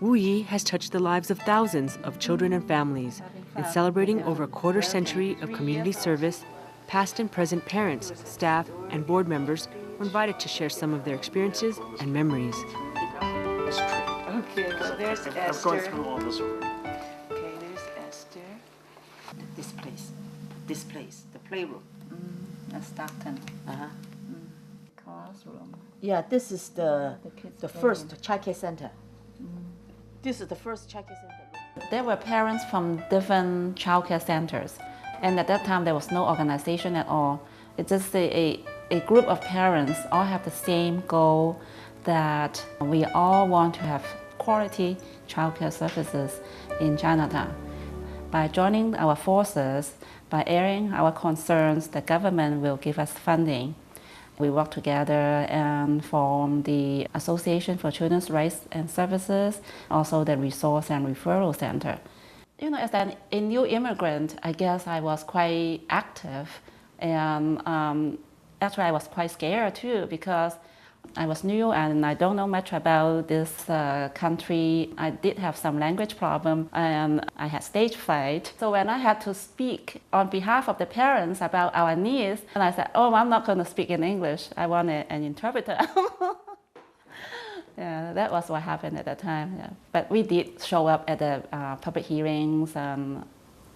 Wu Yi has touched the lives of thousands of children and families. In celebrating over a quarter-century of community service, past and present parents, staff, and board members were invited to share some of their experiences and memories. Okay, so there's Esther. I've gone through all this already. Okay, there's Esther. This place, the playroom. That's Stockton. Classroom. Yeah, this is the kids' first childcare center. This is the first childcare center. There were parents from different childcare centers, and at that time there was no organization at all. It's just a group of parents all have the same goal, that we all want to have quality childcare services in Chinatown. By joining our forces, by airing our concerns, the government will give us funding. We work together and form the Association for Children's Rights and Services, also the Resource and Referral Center. You know, as a new immigrant, I guess I was quite active, and actually I was quite scared too, because I was new and I don't know much about this country. I did have some language problem and I had stage fright. So when I had to speak on behalf of the parents about our needs, and I said, oh, I'm not going to speak in English. I want an interpreter. Yeah, that was what happened at that time. Yeah. But we did show up at the public hearings, and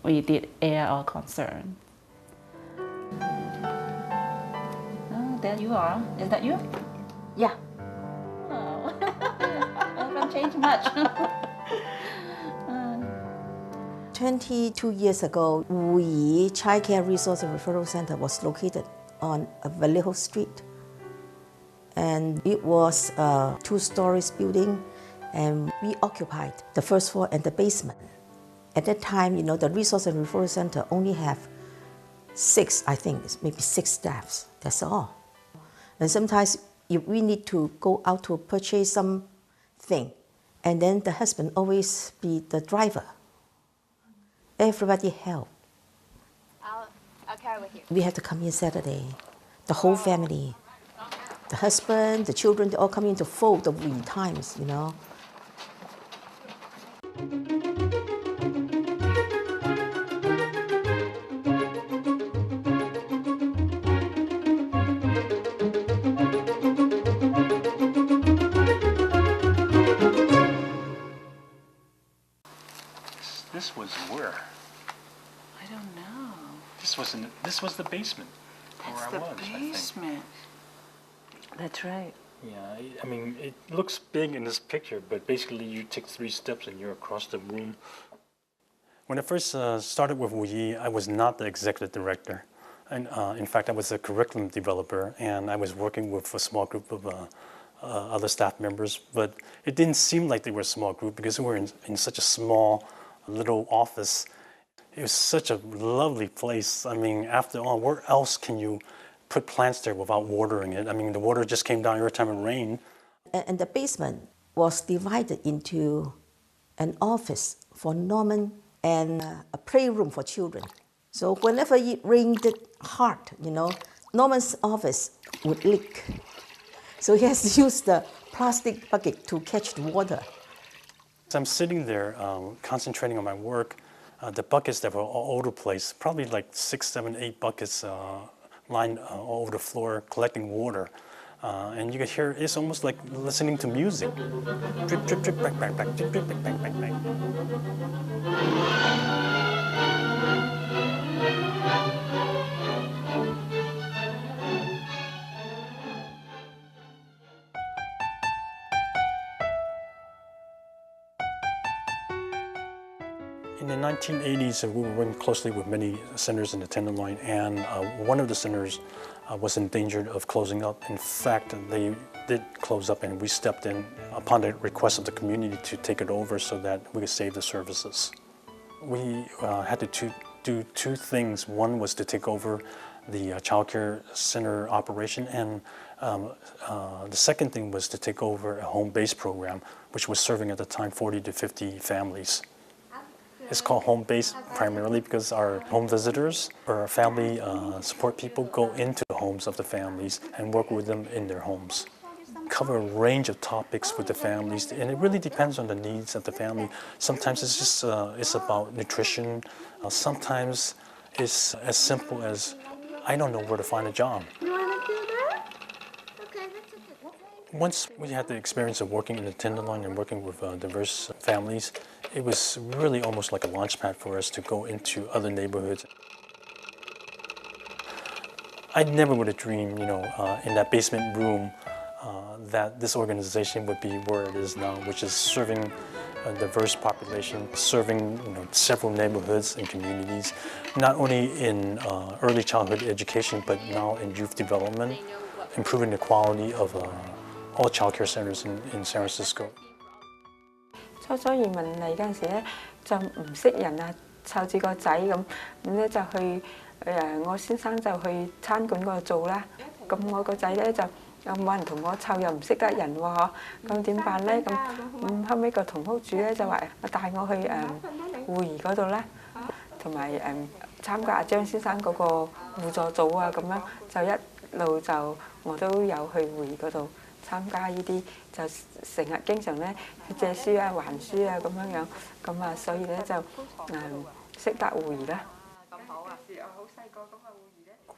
we did air our concern. Oh, there you are. Is that you? Yeah. Oh, I haven't changed much. 22 years ago, Wu Yi Child Care Resource and Referral Center was located on a Vallejo Street. And it was a 2-story building, and we occupied the first floor and the basement. At that time, you know, the Resource and Referral Center only have 6, I think, maybe 6 staffs, that's all. And sometimes if we need to go out to purchase something, and then the husband always be the driver. Everybody help. I'll carry with you. We have to come in Saturday, the whole family. The husband, the children, they all come in to fold the Wu Yi times, you know. This was where? I don't know. This was the basement That's where the I was, basement. That's right. I think. Yeah, I mean, it looks big in this picture, but basically you take 3 steps and you're across the room. When I first started with Wu Yi, I was not the executive director. And in fact, I was a curriculum developer, and I was working with a small group of other staff members. But it didn't seem like they were a small group because we were in such a small little office. It was such a lovely place. I mean, after all, where else can you put plants there without watering it? I mean, the water just came down every time it rained. And the basement was divided into an office for Norman and a playroom for children. So whenever it rained hard, you know, Norman's office would leak. So he has to use the plastic bucket to catch the water. So I'm sitting there concentrating on my work. The buckets that were all over the place, probably like 6, 7, 8 buckets lined all over the floor collecting water. And you could hear, it's almost like listening to music. Drip, drip, drip, bang, bang, bang, drip, drip, bang, bang, bang, bang. In the 1980s, we were working closely with many centers in the Tenderloin, and one of the centers was in danger of closing up. In fact, they did close up, and we stepped in upon the request of the community to take it over so that we could save the services. We had to do 2 things. One was to take over the child care center operation, and the second thing was to take over a home-based program, which was serving at the time 40 to 50 families. It's called home-based primarily because our home visitors or our family support people go into the homes of the families and work with them in their homes. Cover a range of topics with the families, and it really depends on the needs of the family. Sometimes it's just it's about nutrition. Sometimes it's as simple as, I don't know where to find a job. You want to do that? Okay, that's okay. Once we had the experience of working in the Tenderloin and working with diverse families, it was really almost like a launch pad for us to go into other neighborhoods. I never would have dreamed, in that basement room, that this organization would be where it is now, which is serving a diverse population, serving several neighborhoods and communities, not only in early childhood education, but now in youth development, improving the quality of all child care centers in San Francisco. 初初移民嚟嗰陣時咧，就唔識人啊，湊住個仔咁咧就去我先生就去餐館嗰度做啦。咁我個仔咧就又冇人同我湊，又唔識得人喎嗬，咁點辦咧？咁後尾個同屋主咧就話帶我去護兒嗰度啦，同埋參加阿張先生嗰個互助組啊，咁樣就一路就我都有去護兒嗰度參加呢啲，就成日經常咧借書啊、還書啊咁樣樣，咁啊所以咧就識得護兒啦。咁好啊！是我好細個咁啊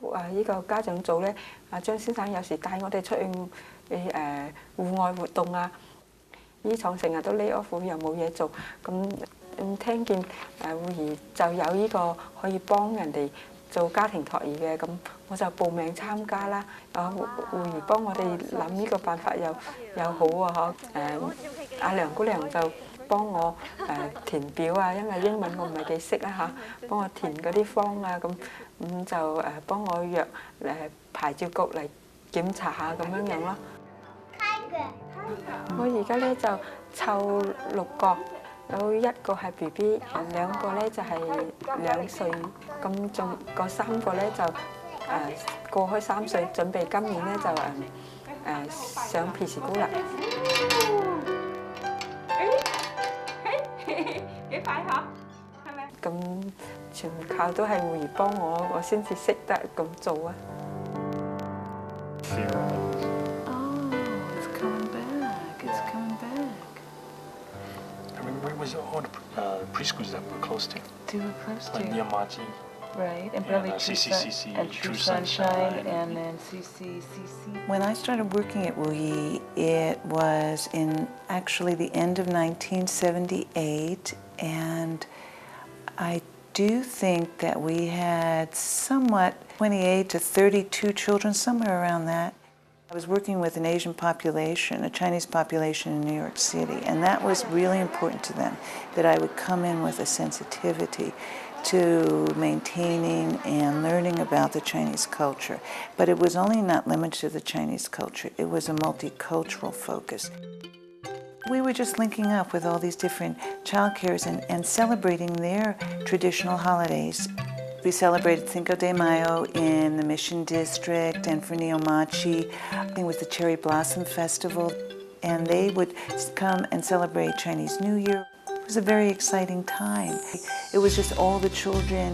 護兒咧。呢個家長組咧，阿張先生有時帶我哋出去戶外活動啊。醫廠成日都 lay off 又冇嘢做，咁聽見護兒就有呢個可以幫人哋做家庭托兒嘅，咁我就報名參加啦。護兒幫我哋諗呢個辦法又好啊！阿梁姑娘就幫我填表啊，因為英文我唔係幾識啦嚇，幫我填嗰啲方啊，咁就幫我約牌照局嚟檢查下咁樣樣咯。我而家咧就湊6個，有一個係 BB， 2個咧就係2歲，咁仲嗰3個咧就過開3歲，準備今年咧就上 Preschool 啦。幾快嚇？係咪？咁全靠都係護兒幫我先至識得咁做啊！ Oh, it's coming back. It's coming back. I mean, where was all the preschools that we're close to? They were close to Like Niyamachi. Right, and and, probably CCCC, and True Sunshine, and then CCCC. When I started working at Wu Yi, it was in actually the end of 1978, and I do think that we had somewhat 28 to 32 children, somewhere around that. I was working with an Asian population, a Chinese population in New York City, and that was really important to them, that I would come in with a sensitivity to maintaining and learning about the Chinese culture. But it was only not limited to the Chinese culture, it was a multicultural focus. We were just linking up with all these different child cares and celebrating their traditional holidays. We celebrated Cinco de Mayo in the Mission District, and for Niyamachi, it was the Cherry Blossom Festival, and they would come and celebrate Chinese New Year. It was a very exciting time. It was just all the children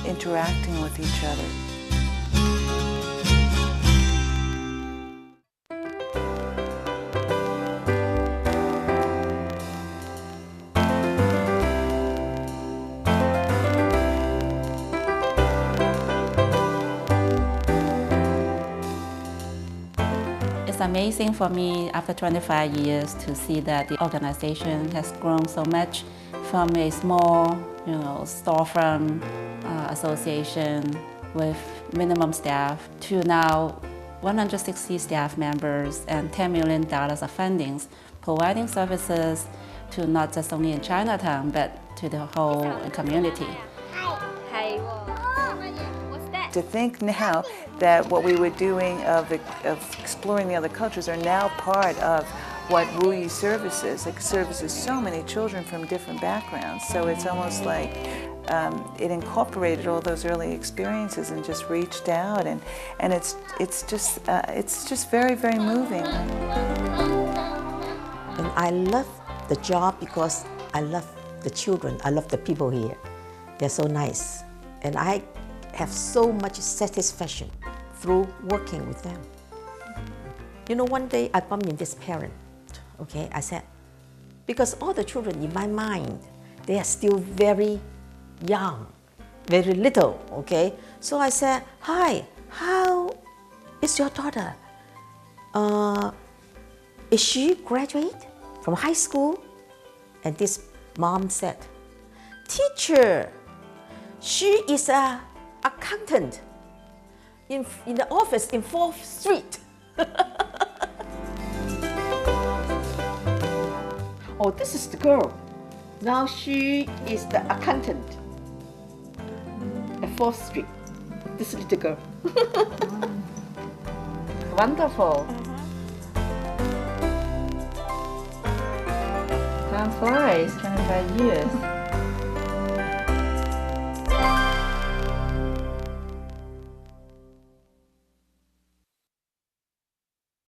interacting with each other. It's amazing for me after 25 years to see that the organization has grown so much from a small, storefront association with minimum staff to now 160 staff members and $10 million of fundings, providing services to not just only in Chinatown, but to the whole community. Hey, what's that? To think now that what we were doing of exploring the other cultures are now part of what Wu Yi services. It services so many children from different backgrounds. So it's almost like it incorporated all those early experiences and just reached out, and it's just very, very moving. And I love the job because I love the children. I love the people here. They're so nice. And I have so much satisfaction through working with them. You know, one day I bumped into this parent, okay? I said, because all the children in my mind, they are still very young, very little, okay? So I said, hi, how is your daughter? Is she graduate from high school? And this mom said, teacher, she is an accountant in the office in 4th Street. Oh, this is the girl. Now she is the accountant at 4th Street. This little girl. Wonderful. Time flies, 25 years.